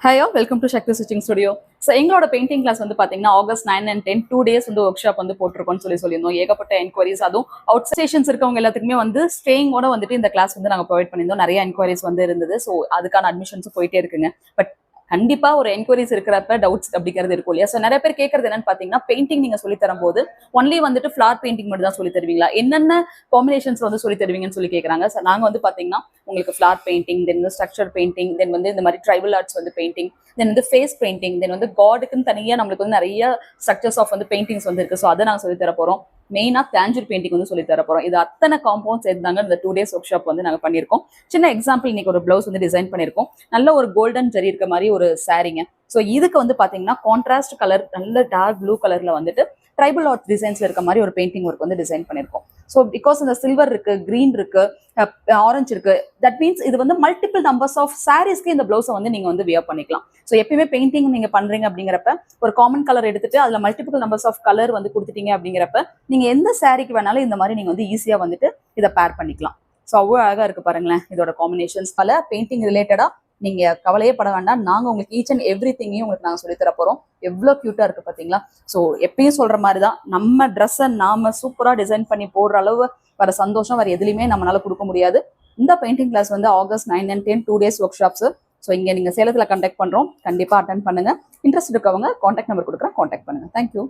Hi all welcome to Shakti stitching studio. So எங்களோட painting class வந்து பார்த்தீங்கன்னா ஆகஸ்ட் 9 and 10 2 days வந்து ஒர்க் ஷாப் வந்து போட்டிருக்கோம்னு சொல்லியிருந்தோம். ஏகப்பட்ட என்கொயரிஸ், அதுவும் அவுட் ஸ்டேஷன்ஸ் இருக்கவங்க எல்லாத்துக்குமே வந்து ஸ்டேயிங்கோட வந்துட்டு இந்த கிளாஸ் வந்து நாங்கள் ப்ரொவைட் பண்ணியிருந்தோம். நிறைய என்கொயரிஸ் வந்து இருந்தது. ஸோ அதுக்கான அட்மிஷன்ஸும் போயிட்டே இருக்குங்க. பட் கண்டிப்பா ஒரு என்கொயரிஸ் இருக்கிறப்ப டவுட்ஸ் அப்படிங்கிறது இருக்கும் இல்லையா? ஸோ நிறைய பேர் கேட்கறது என்னன்னு பார்த்தீங்கன்னா, பெயிண்டிங் நீங்க சொல்லி தரும்போது ஒன்லி வந்துட்டு ஃபிளார் பெயிண்டிங் மட்டும் தான் சொல்லி தருவீங்களா, என்னென்ன காம்பினேஷன்ஸ் வந்து சொல்லி தருவீங்கன்னு சொல்லி கேட்குறாங்க. ஸோ நாங்கள் வந்து பார்த்தீங்கன்னா உங்களுக்கு ஃபிளார் பெயிண்டிங், தென் வந்து ஸ்ட்ரக்சர் பெயிண்டிங், தென் வந்து இந்த மாதிரி ட்ரைபல் ஆர்ட்ஸ் வந்து பெயிண்டிங், தென் வந்து ஃபேஸ் பெயிண்டிங், தென் வந்து காடுக்குன்னு தனியாக நம்மளுக்கு வந்து நிறைய ஸ்ட்ரக்சர்ஸ் ஆஃப் வந்து பெயிண்டிங்ஸ் வந்து இருக்கு. ஸோ அதை நாங்கள் சொல்லி தர போறோம். மெயினா கேஞ்சூர் பெயிண்டிங் வந்து சொல்லி தர போறோம். இது அத்தனை காம்பவுண்ட் சேர்ந்தாங்க இந்த 2 days ஒர்க் ஷாப் வந்து நாங்கள் பண்ணியிருக்கோம். சின்ன எக்ஸாம்பிள், இன்னைக்கு ஒரு பிளவுஸ் வந்து டிசைன் பண்ணியிருக்கோம். நல்ல ஒரு கோல்டன் ஜரி இருக்க மாதிரி ஒரு சாரீங்க. ஸோ இதுக்கு வந்து பாத்தீங்கன்னா கான்ட்ராஸ்ட் கலர், நல்ல டார்க் ப்ளூ கலர்ல வந்துட்டு ட்ரைபல் ஆர்ட் டிசைன்ஸ்ல இருக்க மாதிரி ஒரு பெயிண்டிங் ஒர்க் வந்து டிசைன் பண்ணியிருக்கோம். ஸோ பிகாஸ் இந்த சில்வர் இருக்கு, கிரீன் இருக்கு, ஆரஞ்சு இருக்கு, தட் மீன்ஸ் இது வந்து மல்டிபிள் நம்பர்ஸ் ஆஃப் சாரீஸ்க்கு இந்த பிளவுஸை வந்து நீங்க வந்து வியர் பண்ணிக்கலாம். ஸோ எப்பயுமே பெயிண்டிங் நீங்க பண்றீங்க அப்படிங்கிறப்ப ஒரு காமன் கலர் எடுத்துட்டு அதுல மல்டிபிள் நம்பர்ஸ் ஆஃப் கலர் வந்து கொடுத்துட்டீங்க அப்படிங்கிறப்ப நீங்க எந்த சாரீக்கு வேணாலும் இந்த மாதிரி நீங்க வந்து ஈஸியா வந்துட்டு இதை பேர் பண்ணிக்கலாம். ஸோ அவ்வளோ அழகா இருக்கு பாருங்களேன் இதோட காம்பினேஷன்ஸ். பல பெயிண்டிங் ரிலேட்டடா நீங்க கவலையே பட வேண்டாம். நாங்க உங்களுக்கு ஈச் அண்ட் எவ்ரி திங்கையும் உங்களுக்கு நாங்க சொல்லி தர போறோம். எவ்வளவு கியூட்டா இருக்கு பாத்தீங்களா? ஸோ எப்பயும் சொல்ற மாதிரி தான், நம்ம ட்ரெஸ்ஸை நாம சூப்பரா டிசைன் பண்ணி போடுற அளவு வர சந்தோஷம் வேற எதுலையுமே நம்மளால கொடுக்க முடியாது. இந்த பெயிண்டிங் கிளாஸ் வந்து August 9 and 10 2 days work shops. So இங்க நீங்க சேலத்துல கண்டக்ட் பண்றோம். கண்டிப்பா அட்டன் பண்ணுங்க. இன்ட்ரெஸ்ட் இருக்கவங்க கான்டாக்ட் நம்பர் கொடுக்குறேன், கான்டாக்ட் பண்ணுங்க. தேங்க்யூ.